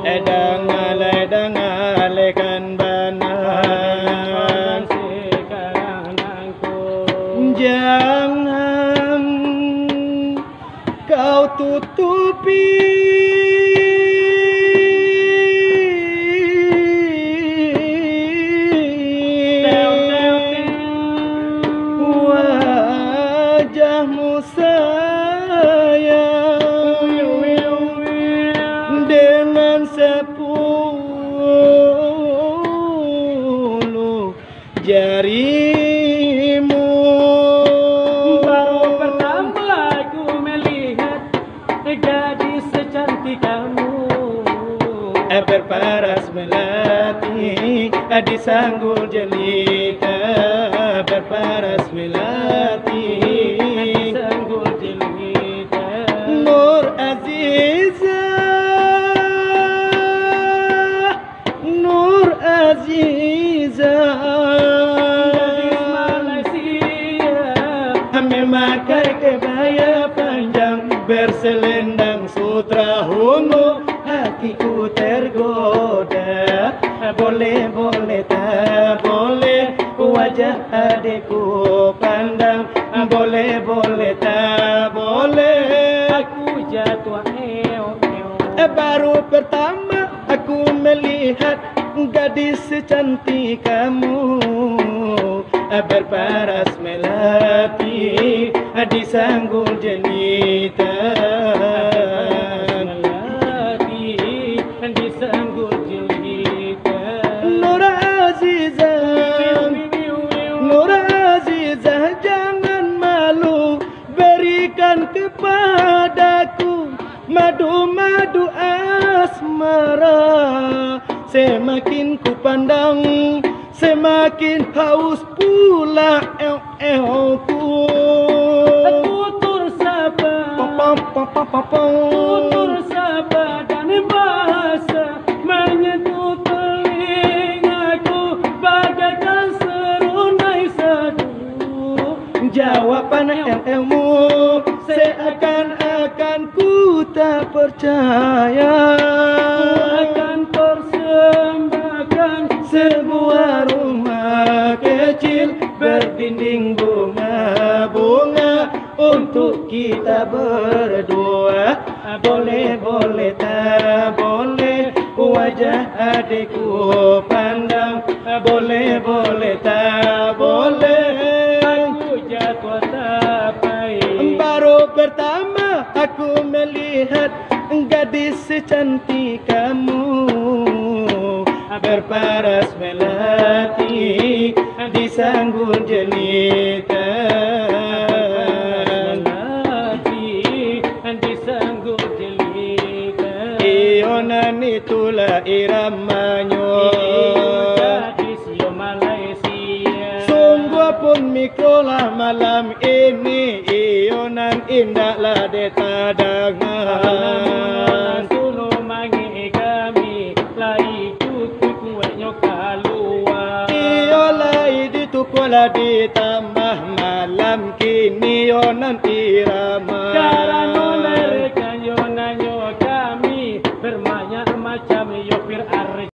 Edang alekan banang, jangan kau tutupi wajahmu sayang dengan 10 jarimu. Baru pertama aku melihat gadis secantik kamu, berparas melati di sanggul jelita, berparas melati di sanggul jelita. Nur Aziza, Nur Aziza, Gadis Malaysia memakai kebaya panjang berselendang sutra ungu, hatiku tergoda. Boleh, boleh, tak boleh wajah adikku pandang. Boleh, boleh, tak boleh aku jatuh baru pertama aku melihat gadis secantik kamu, berparas melati di sanggul jelita, di sanggul jelita. Nur Aziza, Nur Aziza, jangan malu, berikan kepadaku madu-madu asmara. Semakin ku pandang, semakin haus pula ku. Tutur sapa, tutur sapa dan bahasa menyentuh telingaku bagaikan serunai seduh. Jawaban ilmu seakan-akan ku tak percaya. Akan persembahkan Sebuah rumah kecil berdinding bunga-bunga untuk kita berdua. Boleh, boleh, tak boleh wajah adikku pandang. Boleh, boleh, tak boleh aku jatuh tapai. baru pertama aku melihat gadis secantik kamu, berparas melati di sanggul jelita, di sanggul jelita. Ionan itulah iramanya, Gadis yo Malaysia. sungguh pun mikrolah malam ini. Ionan indahlah detadangan, Sulu mangi kami lai cukup kuatnya keluar. Iolai ditukulah ditambah malam kini. Ionan irama